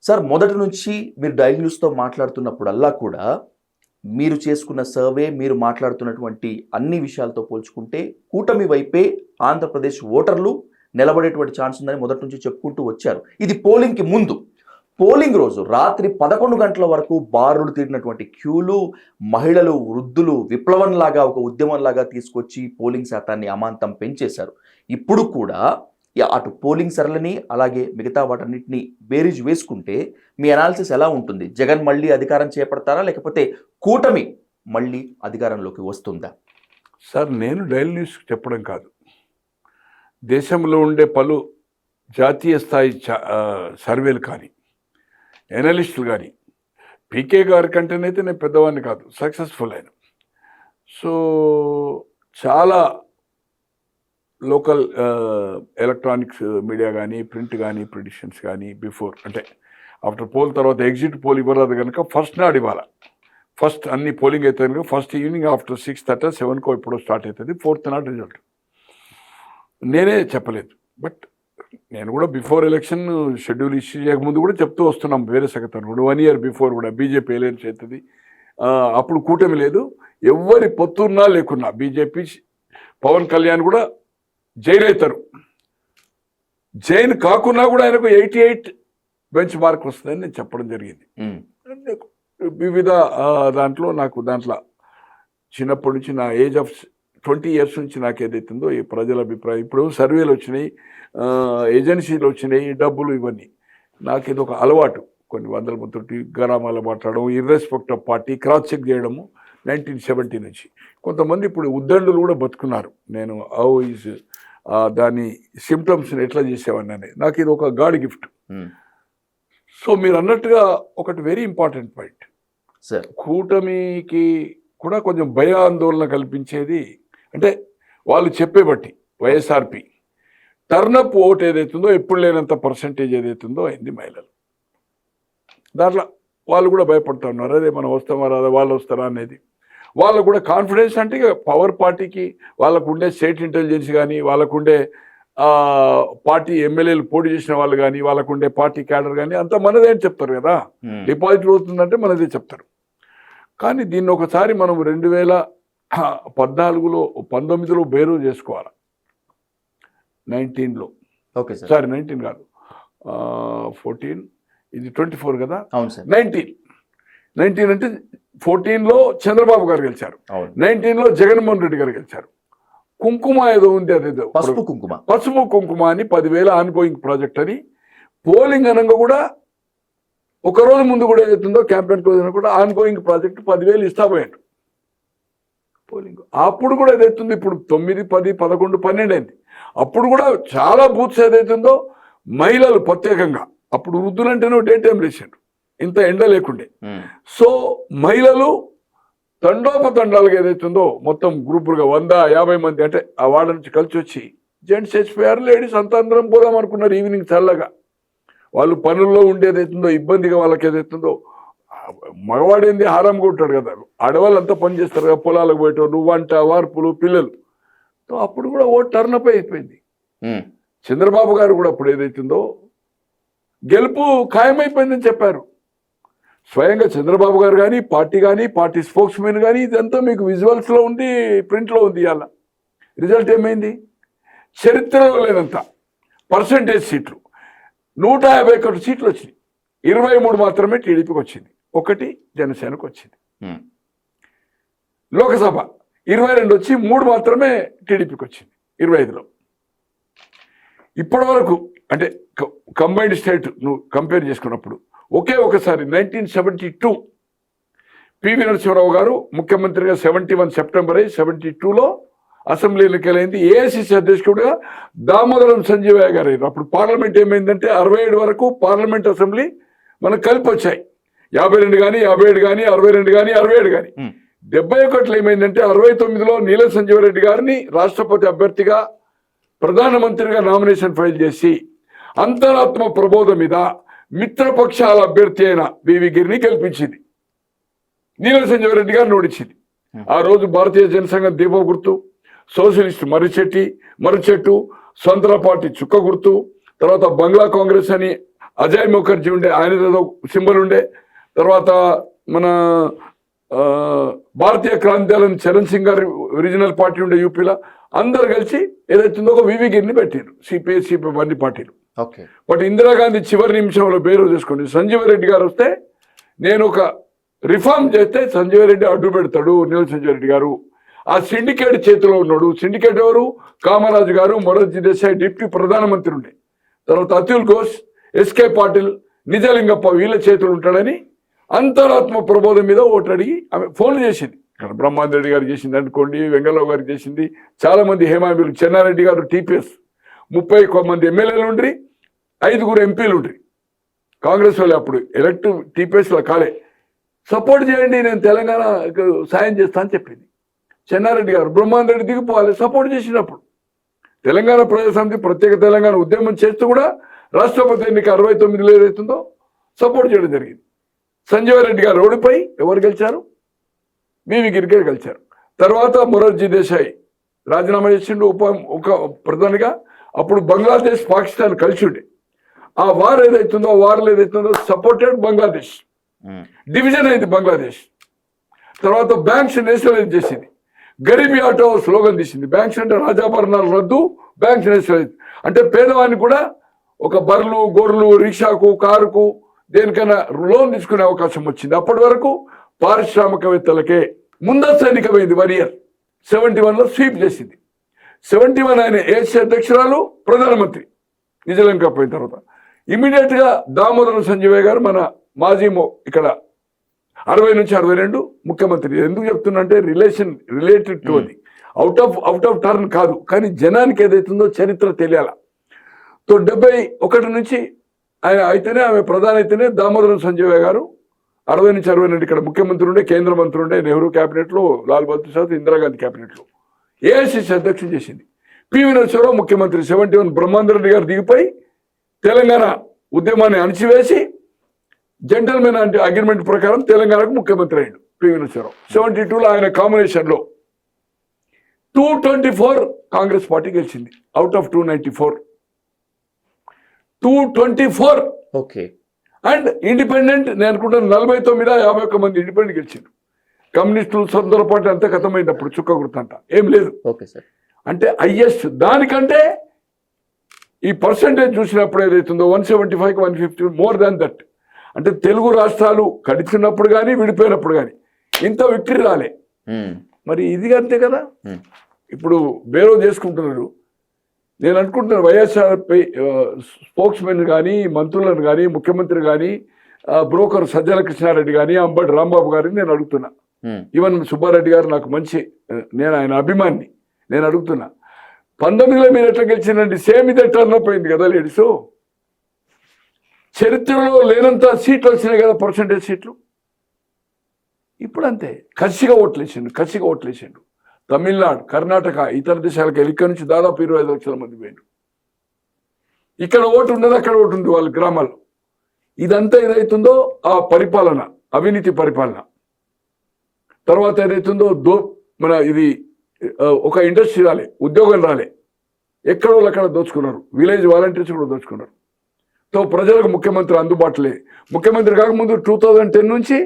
Sir మొదటి నుంచి మీరు డైలీ న్యూస్తో మాట్లాడుతున్నప్పుడల్లా కూడా మీరు చేసుకున్న సర్వే, మీరు మాట్లాడుతున్నటువంటి అన్ని విషయాలతో పోల్చుకుంటే కూటమి వైపే ఆంధ్రప్రదేశ్ ఓటర్లు నిలబడేటువంటి ఛాన్స్ ఉందని మొదటి నుంచి చెప్పుకుంటూ వచ్చారు. ఇది పోలింగ్కి ముందు. పోలింగ్ రోజు రాత్రి 11 గంటల వరకు బారులు తీరినటువంటి క్యూలు, మహిళలు, వృద్ధులు విప్లవంలాగా ఒక ఉద్యమంలాగా తీసుకొచ్చి పోలింగ్ శాతాన్ని అమాంతం పెంచేశారు. ఇప్పుడు కూడా అటు పోలింగ్ సరళిని అలాగే మిగతా వాటన్నిటిని బేరీజ్ వేసుకుంటే మీ అనాలిసిస్ ఎలా ఉంటుంది? జగన్ మళ్ళీ అధికారం చేపడతారా, లేకపోతే కూటమి మళ్ళీ అధికారంలోకి వస్తుందా? సార్, నేను డైలీ న్యూస్ చెప్పడం కాదు, దేశంలో ఉండే పలు జాతీయ స్థాయి సర్వేలు కానీ ఎనలిస్టులు కానీ పీకే గారి కంటేనైతే నేను పెద్దవాడిని కాదు, సక్సెస్ఫుల్ అయిన. సో చాలా లోకల్ ఎలక్ట్రానిక్స్ మీడియా కానీ ప్రింట్ కానీ ప్రిడిక్షన్స్ కానీ బిఫోర్ అంటే ఆఫ్టర్ పోల్ తర్వాత ఎగ్జిట్ పోల్ ఇవ్వరాదు కనుక ఫస్ట్ నాడు ఇవ్వాలి. ఫస్ట్ అన్ని పోలింగ్ అవుతుంది కనుక ఫస్ట్ ఈవినింగ్ ఆఫ్టర్ 6:30 7కో ఎప్పుడో స్టార్ట్ అవుతుంది, 4th నాడు రిజల్ట్. నేనే చెప్పలేదు, బట్ నేను కూడా బిఫోర్ ఎలక్షన్ షెడ్యూల్ ఇష్యూ చేయకముందు కూడా చెప్తూ వస్తున్నాం. వేరే సంగతి కూడా 1 year బిఫోర్ కూడా బీజేపీ ఎలయన్స్ అవుతుంది, అప్పుడు కూటమి లేదు, ఎవరి పొత్తున్నా లేకున్నా బీజేపీ పవన్ కళ్యాణ్ కూడా జైలు అవుతారు. జైన్ కాకున్నా కూడా ఆయనకు 88 బెంచ్ మార్క్ వస్తుందని నేను చెప్పడం జరిగింది. వివిధ దాంట్లో చిన్నప్పటి నుంచి నా ఏజ్ ఆఫ్ 20 years నుంచి నాకు ఏదైతుందో ఈ ప్రజల అభిప్రాయం, ఇప్పుడు సర్వేలు వచ్చినాయి, ఏజెన్సీలు వచ్చినాయి, డబ్బులు, ఇవన్నీ నాకు ఇది ఒక అలవాటు. కొన్ని వందల మంది గ్రామాల మాట్లాడడం, ఇర్రెస్పెక్ట్ ఆఫ్ పార్టీ క్రాస్ చెక్ చేయడము 1970 నుంచి. కొంతమంది ఇప్పుడు ఉద్దండులు కూడా బతుకున్నారు. నేను దాని సిమ్టమ్స్ని ఎట్లా చేసేవాడిని అనేది నాకు ఇది ఒక గాడ్ గిఫ్ట్. సో మీరు అన్నట్టుగా ఒకటి వెరీ ఇంపార్టెంట్ పాయింట్ సార్, కూటమికి కూడా కొంచెం భయాందోళన కల్పించేది అంటే వాళ్ళు చెప్పే బట్టి వైఎస్ఆర్పి టర్నప్ ఓట్ ఏదైతుందో ఎప్పుడు లేనంత పర్సంటేజ్ ఏదైతుందో అయింది మహిళలు. దాంట్లో వాళ్ళు కూడా భయపడుతూ ఉన్నారు, అదే మనం వస్తామా రాదా, వాళ్ళు వస్తారా అనేది. వాళ్ళకు కూడా కాన్ఫిడెన్స్ అంటే పవర్ పార్టీకి వాళ్ళకు ఉండే స్టేట్ ఇంటెలిజెన్స్ కానీ, వాళ్ళకుండే పార్టీ ఎమ్మెల్యేలు పోటీ చేసిన వాళ్ళు కానీ, వాళ్ళకుండే పార్టీ క్యాడర్ కానీ అంతా మనదే అని చెప్తారు కదా. డిపాజిట్ అవుతుందంటే మనదే చెప్తారు. కానీ దీన్ని ఒకసారి మనం 2014లో 19లో బేరు చేసుకోవాలి. 19లో ఓకే సార్, సారీ 19 కాదు 14, ఇది 24 కదా. అవును సార్. 19 అంటే 14లో చంద్రబాబు గారు గెలిచారు, 19లో జగన్మోహన్ రెడ్డి గారు గెలిచారు. కుంకుమ ఏదో ఉంది, అదేదో పసుపు కుంకుమ అని 10,000 ఆన్గోయింగ్ ప్రాజెక్ట్ అని పోలింగ్ అనగా కూడా ఒకరోజు ముందు కూడా ఏదైతుందో క్యాంపెయిన్ రోజున కూడా ఆన్గోయింగ్ ప్రాజెక్ట్ 10,000 ఇస్తాపోయాడు పోలింగ్. అప్పుడు కూడా ఏదైతుంది ఇప్పుడు 9, 10, 11, 12 అయింది. అప్పుడు కూడా చాలా బూత్స్ ఏదైతుందో మహిళలు ప్రత్యేకంగా, అప్పుడు వృద్ధులంటేనే డే టైం వేసాడు, ఇంత ఎండ లేకుండే. సో మహిళలు తండోపతండాలుగా ఏదైతుందో మొత్తం గ్రూపులుగా 150 మంది అంటే ఆ వార్డు నుంచి కలిసి వచ్చి జెంట్స్ చచ్చిపోయారు, లేడీస్ అంతా అందరం పోదాం అనుకున్నారు. ఈవినింగ్ చల్లగా వాళ్ళు పనుల్లో ఉండేదైతుందో ఇబ్బందిగా వాళ్ళకి ఏదైతుందో, మగవాడేంది హారం కొట్టాడు కదా, ఆడవాళ్ళు అంతా పని చేస్తారు కదా, పొలాలకు పోయేటోళ్ళు, వంట వార్పులు, పిల్లలు. సో అప్పుడు కూడా ఓట్ టర్నప్ అయిపోయింది. చంద్రబాబు గారు కూడా అప్పుడు ఏదైతుందో గెలుపు ఖాయమైపోయిందని చెప్పారు. స్వయంగా చంద్రబాబు గారు కానీ పార్టీ స్పోక్స్ మెన్ కానీ ఇదంతా మీకు విజువల్స్లో ఉంది, ప్రింట్లో ఉంది. ఇవాళ రిజల్ట్ ఏమైంది? చరిత్రలో లేనంత పర్సంటేజ్ సీట్లు 151 సీట్లు వచ్చినాయి. 23 మాత్రమే టీడీపీకి వచ్చింది, 1 జనసేనకు వచ్చింది. లోకసభ 22 వచ్చి 3 మాత్రమే టీడీపీకి వచ్చింది 25లో. ఇప్పటి వరకు అంటే కంబైన్డ్ స్టేట్ నువ్వు కంపేర్ చేసుకున్నప్పుడు ఒకసారి 1972 పివి నరసింహారావు గారు ముఖ్యమంత్రిగా 71 సెప్టెంబర్ 72లో అసెంబ్లీ ఎన్నికలైంది. ఏఐసిసి అధ్యక్షుడిగా దామోదరం సంజీవయ్య గారు అయ్యారు. అప్పుడు పార్లమెంట్ ఏమైందంటే 67 వరకు పార్లమెంట్ అసెంబ్లీ మనకు కలిపి వచ్చాయి. 52 కానీ 57 కానీ 62 కానీ 67 కానీ 71లో ఏమైందంటే 69లో నీలం సంజీవరెడ్డి గారిని రాష్ట్రపతి అభ్యర్థిగా ప్రధానమంత్రిగా నామినేషన్ ఫైల్ చేసి అంతరాత్మ ప్రబోధం మీద మిత్రపక్షాల అభ్యర్థి అయిన వివి గిరిని గెలిపించింది. నీలం సంజీవరెడ్డి గారిని ఓడించింది. ఆ రోజు భారతీయ జనసంఘం దీప గుర్తు, సోషలిస్ట్ మర్రిచెట్టు, స్వతంత్ర పార్టీ చుక్క గుర్తు, తర్వాత బంగ్లా కాంగ్రెస్ అని అజయ్ ముఖర్జీ ఉండే, ఆయన సింబల్ ఉండే. తర్వాత మన భారతీయ క్రాంతి దళం చరణ్ సింగ్ గారి ఒరిజినల్ పార్టీ ఉండే యూపీలో, అందరు కలిసి ఏదైతుందో ఒక వివి గిరిని పెట్టారు, సిపిఐ అన్ని పార్టీలు. ఓకే. బట్ ఇందిరాగాంధీ చివరి నిమిషంలో బేరు చేసుకోండి, సంజీవ రెడ్డి గారు వస్తే నేను ఒక రిఫార్మ్ చేస్తే సంజీవ రెడ్డి అడ్డు పెడతాడు, నీల సంజీవ రెడ్డి గారు ఆ సిండికేట్ చేతిలో ఉన్నాడు. సిండికేట్ ఎవరు? కామరాజు గారు, మొరార్జీ దేశాయ్ డిప్యూటీ ప్రధానమంత్రి ఉండే, తర్వాత అతుల్ ఘోష్, ఎస్కే పాటిల్, నిజలింగప్ప వీళ్ళ చేతులు ఉంటాడని అంతరాత్మ ప్రబోధం మీద ఓట్లు అడిగి ఆమె ఫోన్లు చేసింది. ఇక్కడ బ్రహ్మాందరెడ్డి గారు చేసింది అనుకోండి, వెంగళరావు గారికి చేసింది, చాలా మంది హేమాబీలు, చెన్నారెడ్డి గారు టీపీఎస్, 30 మంది ఎమ్మెల్యేలు ఉండ్రి, 5 ఎంపీలు ఉండ్రి. కాంగ్రెస్ వాళ్ళు అప్పుడు ఎలక్ట్ టీపీఎస్లో కాలే, సపోర్ట్ చేయండి, నేను తెలంగాణ సాయం చేస్తా అని చెప్పింది చెన్నారెడ్డి గారు. బ్రహ్మాందరెడ్డి దిగిపోవాలి, సపోర్ట్ చేసినప్పుడు తెలంగాణ ప్రజాసమితి ప్రత్యేక తెలంగాణ ఉద్యమం చేస్తూ కూడా రాష్ట్రపతి ఎన్నిక 69లో ఏదైతుందో సపోర్ట్ చేయడం జరిగింది. సంజీవ రెడ్డి గారు ఓడిపై ఎవరు గెలిచారు? వివి గిరి గారు గెలిచారు. తర్వాత మొరార్జీ దేశాయ్ రాజీనామా చేసిండు ఒక ప్రధానిగా. అప్పుడు బంగ్లాదేశ్, పాకిస్తాన్ కలిసి ఉండే, ఆ వార్ ఏదైతుందో, ఆ వార్లు ఏదైతుందో సపోర్టెడ్ బంగ్లాదేశ్, డివిజన్ అయింది బంగ్లాదేశ్. తర్వాత బ్యాంక్స్ నేషనలైజ్ చేసింది, గరీబీ ఆటో స్లోగన్ తీసింది, బ్యాంక్స్ అంటే రాజాభరణాలు రద్దు, బ్యాంక్స్ నేషనలైజ్ అంటే పేదవాడిని కూడా ఒక బర్రెలు, గొర్రెలు, రిక్షాకు, కారుకు దేనికైనా లోన్ తీసుకునే అవకాశం వచ్చింది. అప్పటి వరకు పారిశ్రామికవేత్తలకే. ముందస్తు ఎన్నికమైంది 1 year, 71లో స్వీప్ చేసింది. 71 ఆయన ఏసీ అధ్యక్షురాలు, ప్రధానమంత్రి నిజలంక పోయిన తర్వాత ఇమీడియట్ గా దామోదరం సంజయ్ గారు మన మాజీ ఇక్కడ 60 నుంచి 62 ముఖ్యమంత్రి. ఎందుకు చెప్తున్నా అంటే రిలేటెడ్ టు అది, అవుట్ ఆఫ్ టర్న్ కాదు, కానీ జనానికి ఏదైతుందో చరిత్ర తెలియాల. 71 నుంచి ఆయన అయితేనే, ఆమె ప్రధాని అయితేనే దామోదరం సంజయ్ గారు 60 నుంచి 62 ఇక్కడ ముఖ్యమంత్రి ఉండే, కేంద్ర మంత్రి ఉండే, నెహ్రూ క్యాబినెట్లో, లాల్ బహదూర్ శాస్త్రి, ఇందిరాగాంధీ క్యాబినెట్లో ఏఐసిసి అధ్యక్షుడు చేసింది. పివి నరసింహారావు ముఖ్యమంత్రి. 71 బ్రహ్మాందరెడ్డి గారు దిగిపోయి తెలంగాణ ఉద్యమాన్ని అణిచివేసి జెంటల్మెన్ అంటే అగ్రిమెంట్ ప్రకారం తెలంగాణకు ముఖ్యమంత్రి అయ్యాడు పివి నరసింహారావు. 72లో ఆయన కాంబినేషన్లో 224 కాంగ్రెస్ పార్టీ గెలిచింది, out of 294, 224. Okay. And independent నేను అనుకుంటాను 49-51 మంది ఇండిపెండెంట్ గెలిచిండు. కమ్యూనిస్టులు, స్వతంత్ర పార్టీ అంతా ఖతమైంది అప్పుడు, చుక్క గుర్తంతా ఏం లేదు. Okay sir. అంటే హైయెస్ట్ దానికంటే ఈ పర్సంటేజ్ చూసినప్పుడు ఏదైతుందో 175కి 150 మోర్ దాన్ దట్. అంటే తెలుగు రాష్ట్రాలు కడిచినప్పుడు కానీ విడిపోయినప్పుడు కానీ ఇంత విక్టరీ రాలే. మరి ఇది అంతే కదా. ఇప్పుడు బేరో చేసుకుంటున్నారు. నేను అనుకుంటున్నాను వైఎస్ఆర్పై స్పోక్స్మెన్ కానీ, మంత్రులను కానీ, ముఖ్యమంత్రి కానీ, బ్రోకర్ సజ్జల కృష్ణారెడ్డి కానీ, అంబటి రాంబాబు గారిని నేను అడుగుతున్నా. ఈవెన్ సుబ్బారెడ్డి గారు నాకు మంచి, నేను ఆయన అభిమాని, నేను అడుగుతున్నా 19లో మీరు ఎట్లా గెలిచిందండి? సేమ్ ఇదే టర్న్ అప్ అయింది కదా లేడీస్. చరిత్రలో లేనంత సీట్లు వచ్చినాయి కదా, పర్సంటేజ్ సీట్లు. ఇప్పుడు అంతే, కసిగా ఓట్లేసిండు. తమిళనాడు, కర్ణాటక, ఇతర దేశాలకు ఇక్కడి నుంచి దాదాపు 25 లక్షల మంది పోయిండు. ఇక్కడ ఓటు ఉన్నది, అక్కడ ఓటు ఉంది వాళ్ళ గ్రామాల్లో. ఇదంతా ఏదైతుందో ఆ పరిపాలన, అవినీతి పరిపాలన. తర్వాత ఏదైతుందో మన ఇది ఒక ఇండస్ట్రీ రాలే, ఉద్యోగం రాలే, ఎక్కడో అక్కడ దోచుకున్నారు, విలేజ్ వాలంటీర్స్ కూడా దోచుకున్నారు. సో ప్రజలకు ముఖ్యమంత్రి అందుబాటులే. ముఖ్యమంత్రి కాకముందు 2010 నుంచి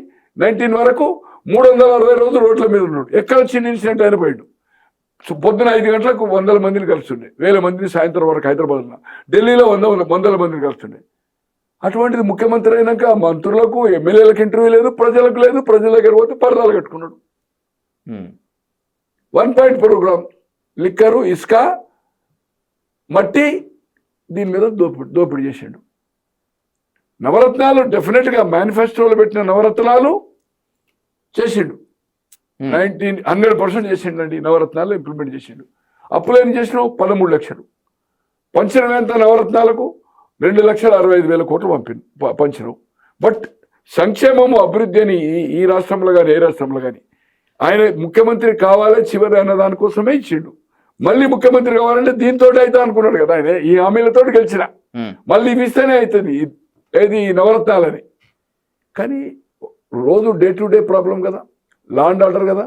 19 వరకు 360 రోజులు రోడ్ల మీద ఉన్నాడు. ఎక్కడ చిన్న ఇన్సిడెంట్ అయిన పోయాడు. పొద్దున 5 గంటలకు 100 మందిని కలుస్తుండే, 1000 మందిని సాయంత్రం వరకు హైదరాబాద్లో. ఢిల్లీలో 100 మందిని కలుస్తుండే. అటువంటిది ముఖ్యమంత్రి అయినాక మంత్రులకు, ఎమ్మెల్యేలకు ఇంటర్వ్యూ లేదు, ప్రజలకు లేదు. ప్రజల దగ్గర పోతే పరదాలు కట్టుకున్నాడు. 1 పాయింట్ ప్రోగ్రామ్, లిక్కరు, ఇసుక, మట్టి, దీని మీద దోపిడీ చేసిండు. నవరత్నాలు డెఫినెట్గా మేనిఫెస్టోలో పెట్టిన నవరత్నాలు చేసిండు. 100% చేసిండు అండి. నవరత్నాలు ఇంప్లిమెంట్ చేసిండు. అప్పులు ఏం చేసినావు? 13 లక్షలు. పంచడం ఎంత నవరత్నాలకు? 2,65,000 కోట్లు పంచినావు. బట్ సంక్షేమము, అభివృద్ధి అని ఈ రాష్ట్రంలో కానీ, ఏ రాష్ట్రంలో కానీ ఆయన ముఖ్యమంత్రి కావాలి చివరి అన్న దానికోసమే ఇచ్చిండు. మళ్ళీ ముఖ్యమంత్రి కావాలంటే దీంతో అయితే అనుకున్నాడు కదా ఆయన, ఈ హామీలతో గెలిచిన మళ్ళీ ఇవి ఇస్తేనే అవుతుంది ఏది నవరత్నాలని. కానీ రోజు డే టు డే ప్రాబ్లం కదా, లా అండ్ ఆర్డర్ కదా,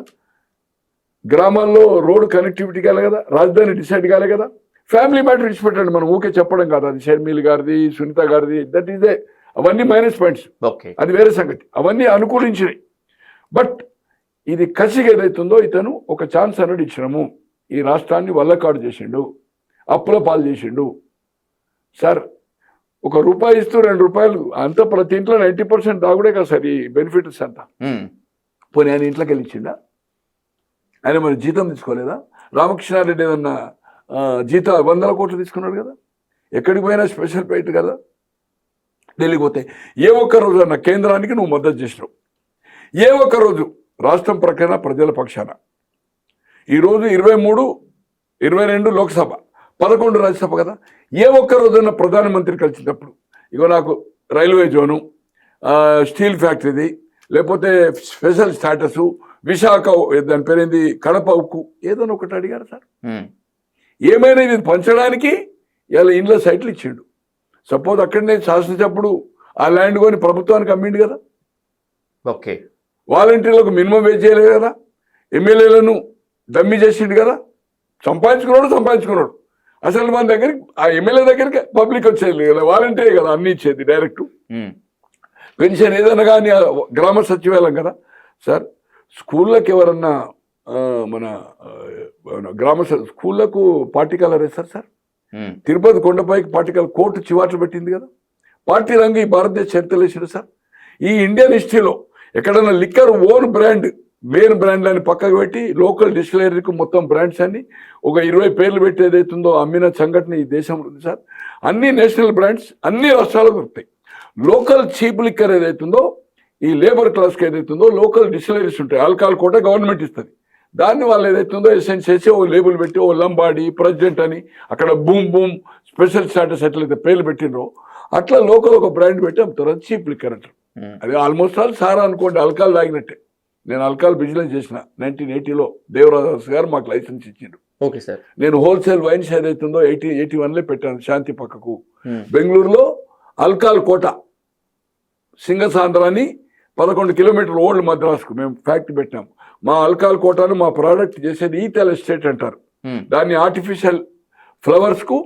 గ్రామాల్లో రోడ్డు కనెక్టివిటీ కాలే కదా, రాజధాని డిసైడ్ కాలే కదా, ఫ్యామిలీ మ్యాటర్ ఇచ్చిపెట్టండి, మనం ఊకే చెప్పడం కాదు. అది షర్మిల్ గారిది, సునీత గారిది, దట్ ఈస్ దే, అవన్నీ మైనస్ పాయింట్స్, ఓకే. అది వేరే సంగతి. అవన్నీ అనుకూలించినాయి. బట్ ఇది కసిగా ఏదైతుందో, ఇతను ఒక ఛాన్స్ అనేది ఇచ్చినాము, ఈ రాష్ట్రాన్ని వల్లకాడు చేసిండు, అప్పుల పాలు చేసిండు. సార్ ఒక రూపాయి ఇస్తూ 2 రూపాయలు అంత ప్రతి ఇంట్లో 90% దాగుడే కదా సార్ ఈ బెనిఫిట్స్ అంతా. పోనీ ఆయన ఇంట్లోకి వెళ్ళి ఇచ్చిండా? ఆయన మరి జీతం తీసుకోలేదా? రామకృష్ణారెడ్డి ఏదన్నా జీత 100 కోట్లు తీసుకున్నాడు కదా, ఎక్కడికి పోయినా స్పెషల్ పేట్ కదా. ఢిల్లీకి పోతే ఏ ఒక్క రోజు అన్న కేంద్రానికి నువ్వు మద్దతు చేసినావు? ఏ ఒక్క రోజు రాష్ట్రం ప్రక్కన ప్రజల పక్షాన? ఈరోజు 23, 22 లోక్సభ, 11 రాజ్యసభ కదా. ఏ ఒక్క రోజున్న ప్రధానమంత్రి కలిసినప్పుడు ఇగో నాకు రైల్వే జోను, స్టీల్ ఫ్యాక్టరీది, లేకపోతే స్పెషల్ స్టాటస్, విశాఖ దాని పేరేంది, కడప ఉక్కు, ఏదైనా ఒకటి అడిగారు సార్? ఏమైనా ఇది పంచడానికి ఇలా ఇండ్ల సైట్లు ఇచ్చిండు. సపోజ్ అక్కడనే శాసనసభ్యుడు ఆ ల్యాండ్ కొని ప్రభుత్వానికి అమ్మిండు కదా. ఓకే. వాలంటీర్లకు మినిమం వేజ్ చేయలేదు కదా. ఎమ్మెల్యేలను డమ్మి చేసిండు కదా. సంపాదించుకున్నాడు. అసలు మన దగ్గరికి, ఆ ఎమ్మెల్యే దగ్గరికి పబ్లిక్ వచ్చేది కదా, వాలంటీర్ కదా అన్ని ఇచ్చేది డైరెక్ట్. పెన్షన్ ఏదైనా కానీ గ్రామ సచివాలయం కదా సార్. స్కూళ్ళకి ఎవరన్నా మన స్కూళ్ళకు పార్టీ కలర్ వేస్తారు సార్. తిరుపతి కొండపైకి పార్టీ కలర్, కోర్టు చివాట్లు పెట్టింది కదా. పార్టీ రంగు ఈ భారతదేశ చరిత్రలో వేసారు సార్. ఈ ఇండియన్ హిస్టరీలో ఎక్కడన్నా liquor own brand, main brand అని పక్కకు పెట్టి లోకల్ డిస్టిలరీకి మొత్తం బ్రాండ్స్ అన్ని ఒక 20 పేర్లు పెట్టి ఏదైతుందో అమ్మిన సంఘటన ఈ దేశంలో ఉంది సార్. అన్ని నేషనల్ బ్రాండ్స్ అన్ని రాష్ట్రాలకు దొరుకుతాయి. లోకల్ చీప్ లిక్కర్ ఏదైతుందో, ఈ లేబర్ క్లాస్కి ఏదైతుందో లోకల్ డిస్టిలరీస్ ఉంటాయి. ఆల్కహాల్ కోట గవర్నమెంట్ ఇస్తుంది. దాన్ని వాళ్ళు ఏదైతుందో ఎసెన్స్ చేసి ఓ లేబుల్ పెట్టి ఓ లంబాడి ప్రెసిడెంట్ అని అక్కడ బూమ్ స్పెషల్ స్టాటస్ ఎట్లయితే పేర్లు పెట్టినరో అట్లా లోకల్ ఒక బ్రాండ్ పెట్టి అమ్ముతారు. అది చీప్ లిక్కర్ అంటారు. అది ఆల్మోస్ట్ ఆల్ సారా అనుకోండి, ఆల్కహాల్ తాగినట్టే. నేను ఆల్కహాల్ బిజినెస్ చేసిన 1980లో. దేవరాజు గారు మాకు లైసెన్స్ ఇచ్చిండు. Okay sir. నేను హోల్సేల్ వైన్స్ ఏదైతుందో 81లో పెట్టాను శాంతి పక్కకు. బెంగళూరులో ఆల్కహాల్ కోట సింగసాంధ్ర అని 11 కిలోమీటర్ల ఓల్డ్ మద్రాసుకు మేము ఫ్యాక్టరీ పెట్టినాం. మా ఆల్కహాల్ కోటాను మా ప్రోడక్ట్ చేసేది ఈథెల్ ఎస్టేట్ అంటారు. దాన్ని ఆర్టిఫిషియల్ ఫ్లవర్స్ కు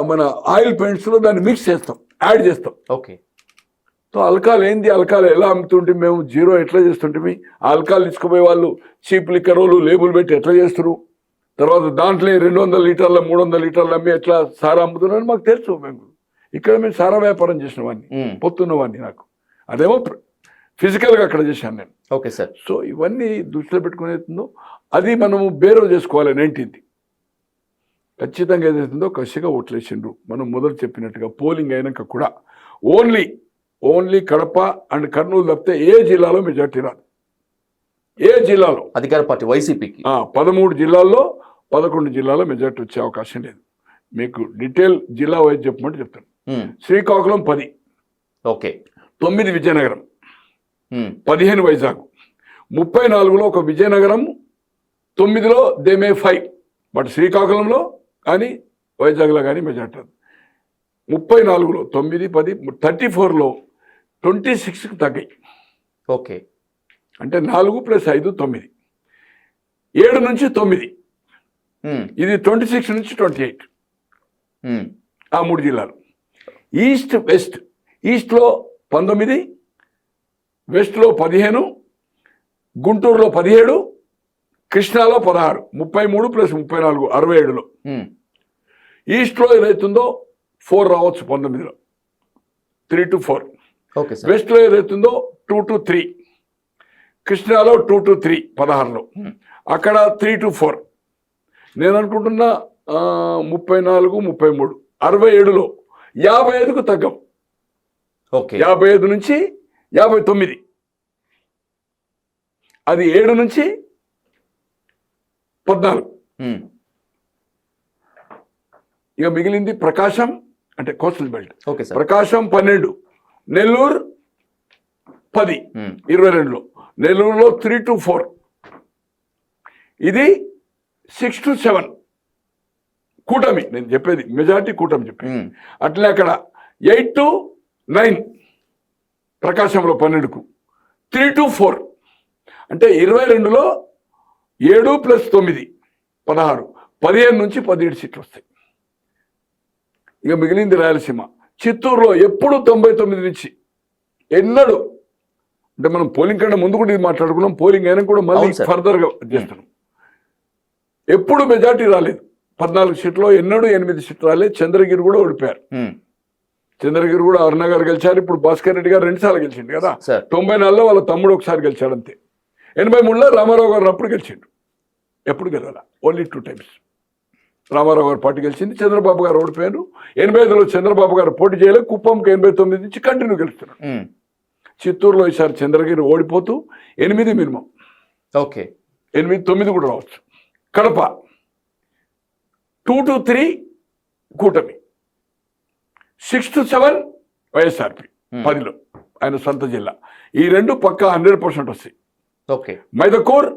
మన ఆయిల్ పెయింట్స్ లో దాన్ని మిక్స్ చేస్తాం, యాడ్ చేస్తాం. ఓకే. సో ఆల్కహాల్ ఏంది, ఆల్కహాల్ ఎలా అమ్ముతుంటే మేము జీరో ఎట్లా చేస్తుంటే, ఆల్కహాల్ తీసుకుపోయే వాళ్ళు చీప్ లిక్కర్ వాళ్ళు లేబుల్ పెట్టి ఎట్లా చేస్తారు, తర్వాత దాంట్లో 200 లీటర్ల 300 లీటర్లు అమ్మి ఎట్లా సారా అమ్ముతున్నారని మాకు తెలుసు. మేము ఇక్కడ మేము సారా వ్యాపారం చేసిన వాడిని, పొత్తున్నవాడిని. నాకు అదేమో ఫిజికల్గా అక్కడ చేశాను నేను. Okay sir. సో ఇవన్నీ దృష్టిలో పెట్టుకునేస్తుందో అది మనము బేరో చేసుకోవాలి. 19th ఖచ్చితంగా ఏదైతుందో కసిగా ఓట్లేసిండ్రు. మనం మొదలు చెప్పినట్టుగా పోలింగ్ అయినాక కూడా ఓన్లీ కడప అండ్ కర్నూలు తప్పితే ఏ జిల్లాలో మెజార్టీ రాదు. ఏ జిల్లాలో అధికార పార్టీ వైసీపీకి 13 జిల్లాల్లో 11 జిల్లాలో మెజార్టీ వచ్చే అవకాశం లేదు. మీకు డీటెయిల్ జిల్లా వైజ్ చెప్పమంటే చెప్తాను. శ్రీకాకుళం 10, ఓకే, 9 విజయనగరం, 15 వైజాగ్, 34లో ఒక విజయనగరం, 9లో దే మే 5, బట్ శ్రీకాకుళంలో కానీ వైజాగ్లో కానీ మెజార్టీ రాదు. 34లో 9, 10, 34లో 26కి తగ్గాయి. ఓకే. అంటే 4 + 5 9, 7 నుంచి 9, ఇది 26 నుంచి 28, ఆ 3 జిల్లాలు. ఈస్ట్ వెస్ట్, ఈస్ట్లో 19, వెస్ట్లో 15, గుంటూరులో 17, కృష్ణాలో 16, 33 + 34 67లో. ఈస్ట్లో ఏదైతుందో 4 రావచ్చు 19లో, 3 to 4. వెస్ట్లో ఏదైతుందో 2 to 3, కృష్ణాలో 2 to 3 16లో, అక్కడ 3 to 4. నేను అనుకుంటున్నా 34, 33, 67లో 55కు తగ్గం. 55 నుంచి 59, అది 7 నుంచి 14. ఇక మిగిలింది ప్రకాశం అంటే కోస్టల్ బెల్ట్. ప్రకాశం 12, నెల్లూరు 10, 22లో, నెల్లూరులో 3 to 4, ఇది 6 to 7 కూటమి. నేను చెప్పేది మెజారిటీ కూటమి చెప్పేది. అట్లే అక్కడ 8 to 9, ప్రకాశంలో 12కు 3 to 4, అంటే 22లో 7 + 9 16, 15 నుంచి 17 సీట్లు వస్తాయి. ఇక మిగిలింది రాయలసీమ. చిత్తూరులో ఎప్పుడు 99 నుంచి ఎన్నడూ, అంటే మనం పోలింగ్ కన్నా ముందు కూడా ఇది మాట్లాడుకున్నాం, పోలింగ్ అయినా కూడా మళ్ళీ అవును సార్. ఫర్దర్గా చేస్తున్నాం. ఎప్పుడు మెజార్టీ రాలేదు. 14 సీట్లో ఎన్నడూ 8 సీట్లు రాలేదు. చంద్రగిరి కూడా ఓడిపోయారు. చంద్రగిరి కూడా అరుణ గారు గెలిచారు. ఇప్పుడు భాస్కర్ రెడ్డి గారు 2 సార్లు గెలిచిండు కదా. సార్ 94లో వాళ్ళ తమ్ముడు ఒకసారి గెలిచాడు అంతే. 83లో రామారావు గారు అప్పుడు గెలిచిండు. ఎప్పుడు గెలవాల, ఓన్లీ 2 టైమ్స్. రామారావు గారు పార్టీ గెలిచింది, చంద్రబాబు గారు ఓడిపోయారు. 85లో చంద్రబాబు గారు పోటీ చేయలేదు. కుప్పంకి 89 నుంచి కంటిన్యూ గెలుస్తున్నారు. చిత్తూరులో ఈసారి చంద్రగిరి ఓడిపోతూ 8 మినిమం, ఓకే 8, 9 కూడా రావచ్చు. కడప 2 to 3 కూటమి, 6 to 7 వైఎస్ఆర్పి. 10లో ఆయన సొంత జిల్లా. ఈ రెండు పక్కా 100% వస్తాయి. ఓకే మైదకూర్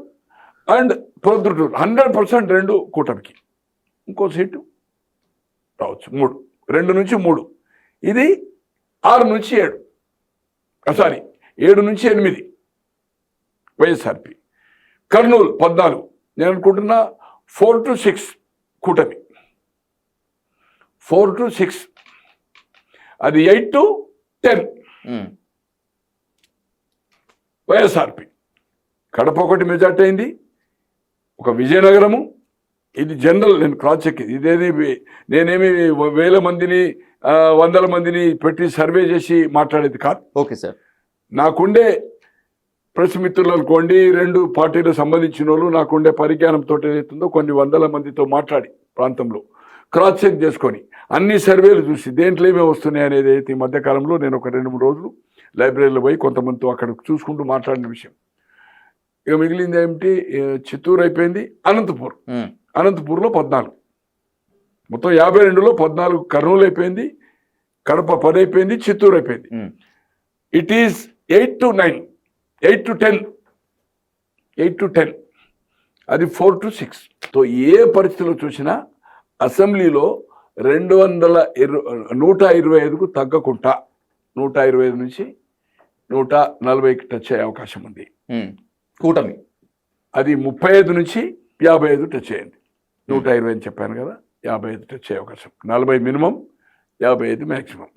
అండ్ ప్రొద్దుటూరు 100% రెండు కూటమికి. ఇంకో సీటు రావచ్చు 3, 2 నుంచి 3. ఇది 6 నుంచి 7, సారీ 7 నుంచి 8 వైఎస్ఆర్పి. కర్నూలు 14, నేను అనుకుంటున్నా 4 to 6 కూటమి, 4 to 6. అది 8 to 10 వైఎస్ఆర్పి. కడప ఒకటి మెజార్టీ అయింది. ఒక విజయనగరము, ఇది జనరల్, నేను క్రాస్ చెక్, నేనేమి వేల మందిని 100 మందిని పెట్టి సర్వే చేసి మాట్లాడేది కాదు. Okay sir. నాకుండే ప్రెస్ మిత్రులు అనుకోండి, 2 పార్టీలకు సంబంధించిన వాళ్ళు, నాకుండే పరిజ్ఞానంతో ఏదైతుందో కొన్ని 100 మందితో మాట్లాడి ప్రాంతంలో క్రాస్ చెక్ చేసుకొని అన్ని సర్వేలు చూసి దేంట్లో ఏమేమి వస్తున్నాయి అనేది అయితే ఈ మధ్యకాలంలో నేను ఒక 2-3 రోజులు లైబ్రరీలో పోయి కొంతమందితో అక్కడ చూసుకుంటూ మాట్లాడిన విషయం. ఇక మిగిలింది ఏమిటి, చిత్తూరు అయిపోయింది. అనంతపూర్లో 14, మొత్తం 52లో 14 కర్నూలు అయిపోయింది, కడప 10 అయిపోయింది, చిత్తూరు అయిపోయింది. It is 8 to 9, 8 to 10, 8 to 10. అది 4 to 6. తో ఏ పరిస్థితిలో చూసినా అసెంబ్లీలో 125కు తగ్గకుండా 125 నుంచి 140కి టచ్ అయ్యే అవకాశం ఉంది కూటమి. అది 35 నుంచి 55 టచ్ అయ్యింది. 120 అని చెప్పాను కదా, 55 టచ్ అయ్యే అవకాశం. 40 మినిమం, 55 మ్యాక్సిమం.